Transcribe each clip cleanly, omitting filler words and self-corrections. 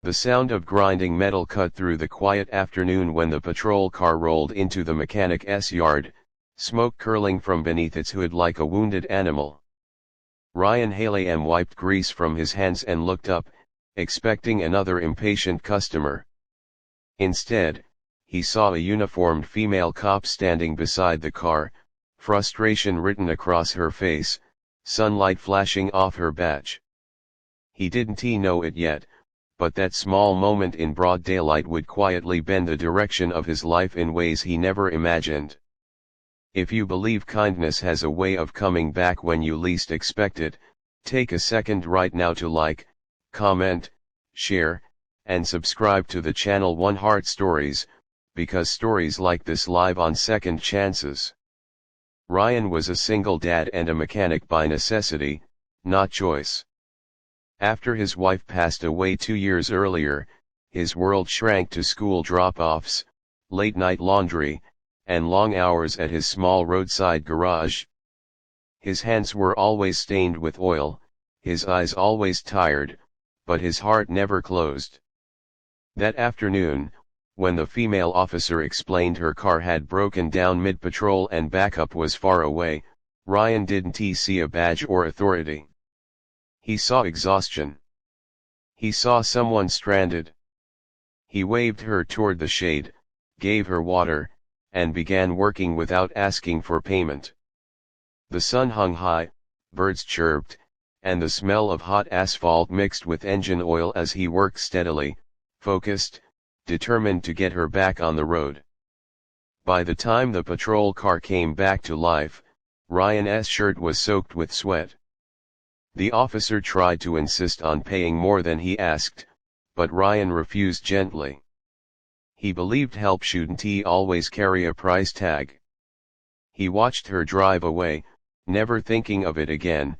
The sound of grinding metal cut through the quiet afternoon when the patrol car rolled into the mechanic's yard, smoke curling from beneath its hood like a wounded animal. Ryan Haley wiped grease from his hands and looked up, expecting another impatient customer. Instead, he saw a uniformed female cop standing beside the car, frustration written across her face, sunlight flashing off her badge. He didn't know it yet, but that small moment in broad daylight would quietly bend the direction of his life in ways he never imagined. If you believe kindness has a way of coming back when you least expect it, take a second right now to like, comment, share, and subscribe to the channel One Heart Stories, because stories like this live on second chances. Ryan was a single dad and a mechanic by necessity, not choice. After his wife passed away 2 years earlier, his world shrank to school drop-offs, late-night laundry, and long hours at his small roadside garage. His hands were always stained with oil, his eyes always tired, but his heart never closed. That afternoon, when the female officer explained her car had broken down mid-patrol and backup was far away, Ryan didn't see a badge or authority. He saw exhaustion. He saw someone stranded. He waved her toward the shade, gave her water, and began working without asking for payment. The sun hung high, birds chirped, and the smell of hot asphalt mixed with engine oil as he worked steadily, focused, determined to get her back on the road. By the time the patrol car came back to life, Ryan's shirt was soaked with sweat. The officer tried to insist on paying more than he asked, but Ryan refused gently. He believed help shouldn't always carry a price tag. He watched her drive away, never thinking of it again,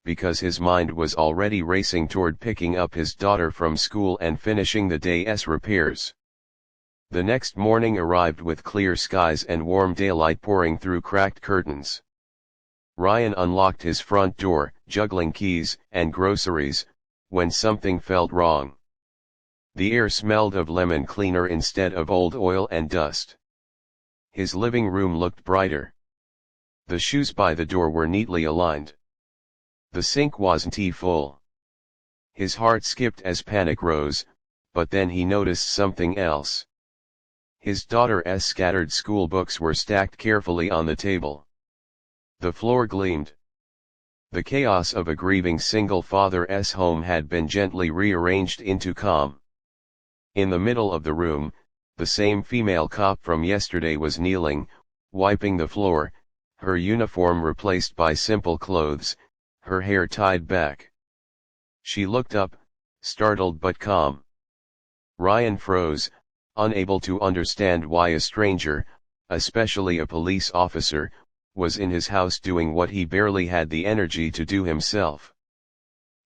because his mind was already racing toward picking up his daughter from school and finishing the day's repairs. The next morning arrived with clear skies and warm daylight pouring through cracked curtains. Ryan unlocked his front door, juggling keys and groceries, when something felt wrong. The air smelled of lemon cleaner instead of old oil and dust. His living room looked brighter. The shoes by the door were neatly aligned. The sink wasn't full. His heart skipped as panic rose, but then he noticed something else. His daughter's scattered school books were stacked carefully on the table. The floor gleamed. The chaos of a grieving single father's home had been gently rearranged into calm. In the middle of the room, the same female cop from yesterday was kneeling, wiping the floor, her uniform replaced by simple clothes, her hair tied back. She looked up, startled but calm. Ryan froze, unable to understand why a stranger, especially a police officer, was in his house doing what he barely had the energy to do himself.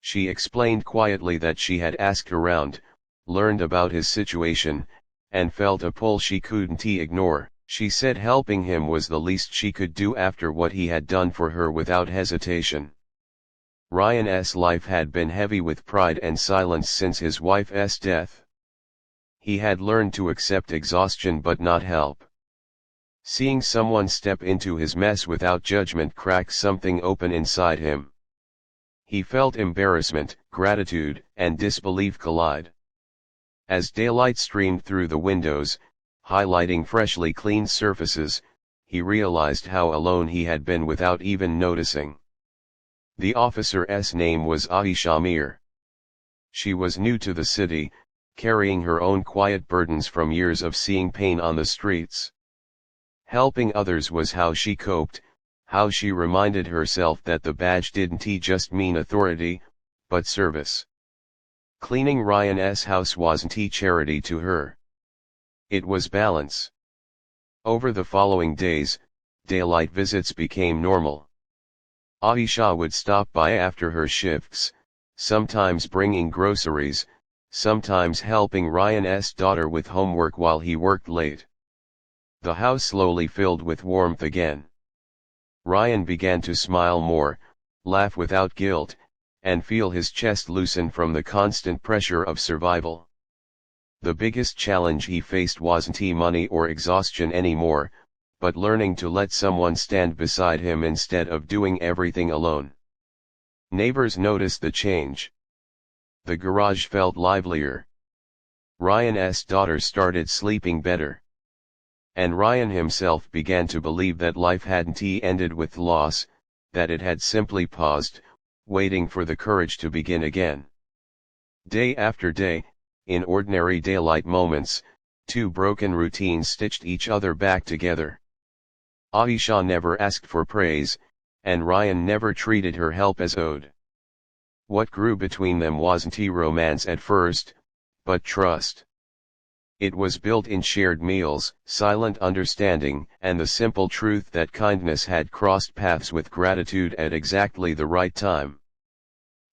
She explained quietly that she had asked around, learned about his situation, and felt a pull she couldn't ignore. She said helping him was the least she could do after what he had done for her without hesitation. Ryan's life had been heavy with pride and silence since his wife's death. He had learned to accept exhaustion but not help. Seeing someone step into his mess without judgment cracked something open inside him. He felt embarrassment, gratitude, and disbelief collide. As daylight streamed through the windows, highlighting freshly cleaned surfaces, he realized how alone he had been without even noticing. The officer's name was Aisha Mir. She was new to the city, carrying her own quiet burdens from years of seeing pain on the streets. Helping others was how she coped, how she reminded herself that the badge didn't just mean authority, but service. Cleaning Ryan's house wasn't charity to her. It was balance. Over the following days, daylight visits became normal. Aisha would stop by after her shifts, sometimes bringing groceries, sometimes helping Ryan's daughter with homework while he worked late. The house slowly filled with warmth again. Ryan began to smile more, laugh without guilt, and feel his chest loosen from the constant pressure of survival. The biggest challenge he faced wasn't money or exhaustion anymore, but learning to let someone stand beside him instead of doing everything alone. Neighbors noticed the change. The garage felt livelier. Ryan's daughter started sleeping better. And Ryan himself began to believe that life hadn't ended with loss, that it had simply paused, waiting for the courage to begin again. Day after day, in ordinary daylight moments, two broken routines stitched each other back together. Aisha never asked for praise, and Ryan never treated her help as owed. What grew between them wasn't romance at first, but trust. It was built in shared meals, silent understanding, and the simple truth that kindness had crossed paths with gratitude at exactly the right time.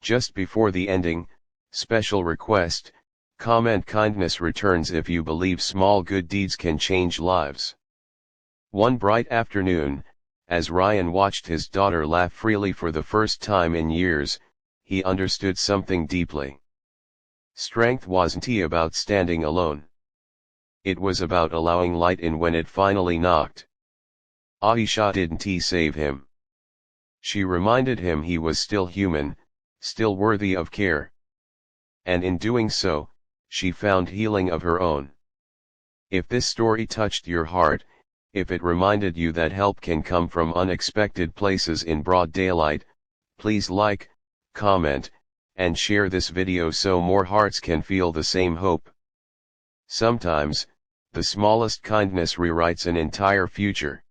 Just before the ending, special request, comment: kindness returns if you believe small good deeds can change lives. One bright afternoon, as Ryan watched his daughter laugh freely for the first time in years, he understood something deeply. Strength wasn't about standing alone. It was about allowing light in when it finally knocked. Aisha didn't save him. She reminded him he was still human, still worthy of care. And in doing so, she found healing of her own. If this story touched your heart, if it reminded you that help can come from unexpected places in broad daylight, please like, comment, and share this video so more hearts can feel the same hope. Sometimes, the smallest kindness rewrites an entire future.